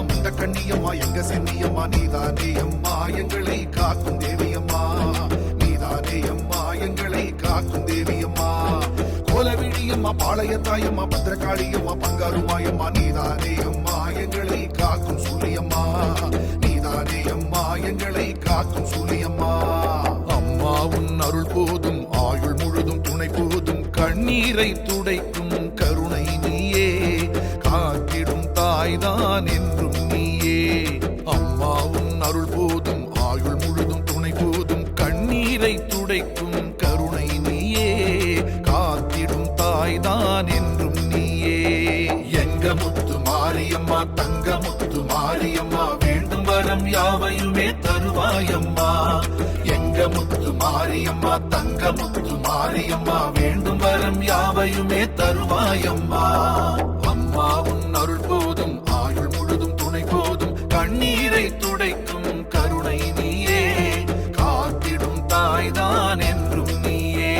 முண்ட கண்ணியம்மா எங்க சென்னியம்மா நீதானே அம்மா எங்களை காக்கும் தேவியம்மா நீதானே அம்மா எங்களை காக்கும் தேவியம்மா கோலவிழியம்மா பாளையத்தாயம்மா பத்திரகாளியம்மா பங்காருமாயம்மா நீதானே அம்மா எங்களை காக்கும் சூரியம்மா நீதானே அம்மா எங்களை காக்கும் சூரியம்மா அம்மா உன் அருள் போதும் ஆயுள் முழுதும் துணை போதும் கண்ணீரை துடைக்கும் கருணை நீயே காத்திடும் தாய்தான் என்றும் நீயே அம்மா உன் அருள் போதும் ஆயுள் முழுதும் துணை போதும் கண்ணீரை துடைக்கும் கருணை நீயே காத்திடும் தாய்தான் என்றும் நீயே எங்க முத்து மாரியம்மா தங்க முத்து மாரியம்மா வேண்டும் வரம் யாவையுமே தருவாயம்மா எங்க முத்து மாரியம்மா தங்க முத்து மாரியம்மா வேண்டும் வரம் யாவையுமே தருவாயம்மா அம்மா உன் அருள் போதும் ஆயுள் முழுதும் துணை போதும் கண்ணீரை துடைக்கும் கருணை நீயே காத்திடும் தாய்தான் என்றும் நீயே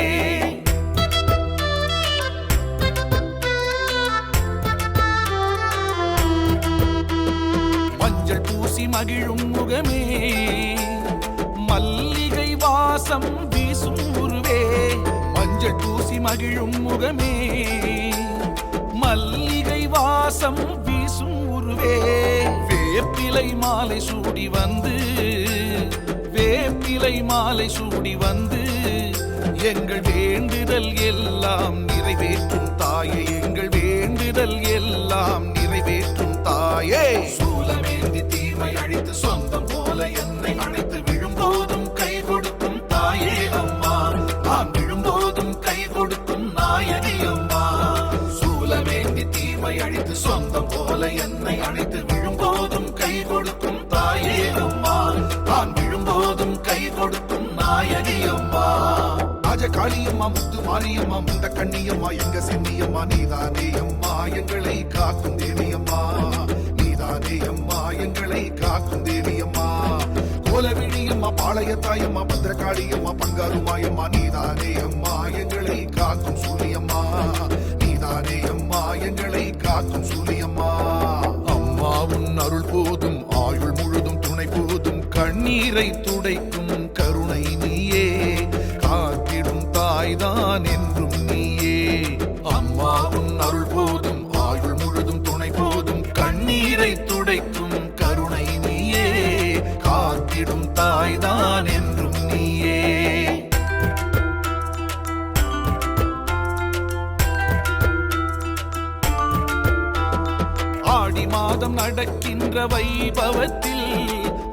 மஞ்சள் பூசி மகிழும் முகமே மல்லிகை வாசம் வீசும் உருவே மஞ்சள் பூசி மகிழும் முகமே மல்லிகை வாசம் வீசும் உருவே வேப்பிலை மாலை சூடி வந்து வேப்பிலை மாலை சூடி வந்து எங்கள் வேண்டுதல் எல்லாம் நிறைவேற்றும் தாயே எங்கள் வேண்டுதல் எல்லாம் நிறைவேற்றும் தாயே சூலமேந்தி தீமை அழித்து சொந்தம் போல என்னை அழைத்து விழும்போதும் கை கொடுக்கும் தாயே அம்மா நான் விழும்போதும் கை கொடுக்கும் நாயகி அம்மா சூலமேந்தி தீமை அழித்து சொந்தம் போல என்னை அழைத்து விழும்போதும் கை கொடுக்கும் தாயே அம்மா நான் விழும்போதும் கை கொடுக்கும் நாயகி அம்மா ராஜகாளியம்மா முத்து மாரியம்மா முண்ட கண்ணியம்மா எங்க சென்னியம்மா நீதானே அம்மா எங்களை காக்கும் தேவியம்மா நீதானே அம்மா எங்களை காக்கும் தேவியம்மா கோலவிழியம்மா பாளையத்தாயம்மா பத்திரகாளியம்மா பங்காருமாயம்மா நீதானே அம்மா எங்களை காக்கும் சூரியம்மா நீதானே அம்மா எங்களை காக்கும் சூரியம்மா அம்மா உன் அருள் போதும் ஆயுள் முழுதும் துணை போதும் கண்ணீரை துடைக்கும் கருணை நீயே காத்திடும் தாய்தான் என்றும் நீயே அம்மா உன் அருள் போதும் ஆயுள் முழுதும் துணை போதும் கண்ணீரை துடைக்கும் கருணை நீயே காத்திடும் தாய்தான் என்றும் நீயே ஆடி மாதம் நடக்கின்ற வைபவத்தில்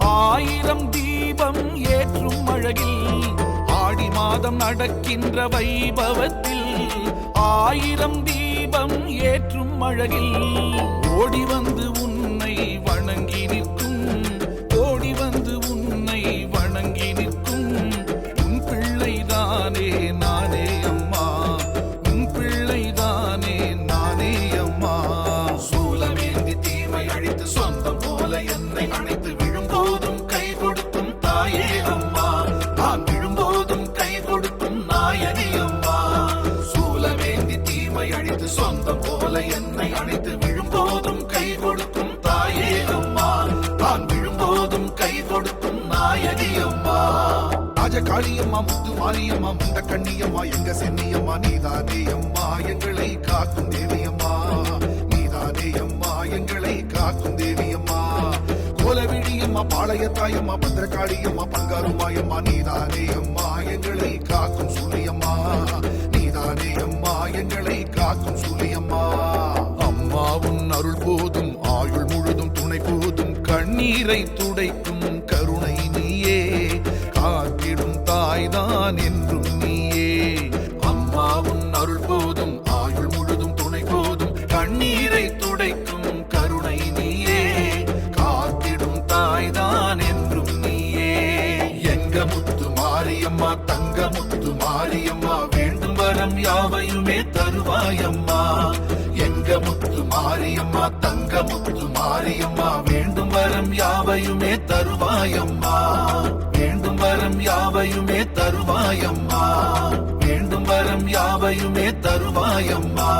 1000 தீபம் ஏற்றும் அழகில் ஆடி மாதம் நடக்கின்ற வைபவத்தில் 1000 தீபம் ஏற்றும் அழகில் ஓடி வந்து உன்னை வணங்கி நிற்கும் ஓடி வந்து உன்னை வணங்கி நிற்கும் உன் பிள்ளைதானே நானே அம்மா உன் பிள்ளைதானே நானே அம்மா சூலமேந்தி தீமை அழித்து சொந்தம் போல என்னை அழைத்து விழும்போதும் கை கொடுக்கும் தாயே அம்மா நான் விழும்போதும் கை கொடுக்கும் நாயகி அம்மா சூலமேந்தி தீமை அழித்து சொந்தம் போல என்னை அழைத்து விழும்போதும் கை கொடுக்கும் தாயே அம்மா நான் விழும்போதும் கை கொடுக்கும் நாயகி அம்மா ராஜகாளியம்மா முத்து மாரியம்மா முண்ட கண்ணியம்மா எங்க சென்னியம்மா நீதானே அம்மா எங்களை காக்கும் தேவியம்மா நீதானே அம்மா எங்களை காக்கும் தேவியம்மா கோலவிழியம்மா பாளையத்தாயம்மா பத்திரகாளியம்மா பங்காருமாயம்மா நீதானே அம்மா எங்களை காக்கும் சூரியம்மா நீதானே அம்மா எங்களை காக்கும் சூரியம்மா அம்மா உன் அருள் போதும் ஆயுள் முழுதும் துணை போதும் கண்ணீரை துடைக்கும் கருணை நீயே காத்திடும் தாய்தான் என்றும் நீயே அம்மா உன் அருள் போதும் ஆயுள் முழுதும் துணை போதும் கண்ணீரை துடைக்கும் கருணை நீயே காத்திடும் தாய்தான் என்றும் நீயே எங்க முத்து மாரியம்மா தங்க முத்து மாரியம்மா வேண்டும் வரம் யாவையுமே தருவாயம்மா எங்க முத்து மாரியம்மா தங்க முத்து மாரியம்மா வேண்டும் வரம் யாவையுமே தருவாயம்மா வேண்டும் வரம் யாவையுமே தருவாயம்மா வேண்டும் வரம் யாவையுமே தருவாயம்மா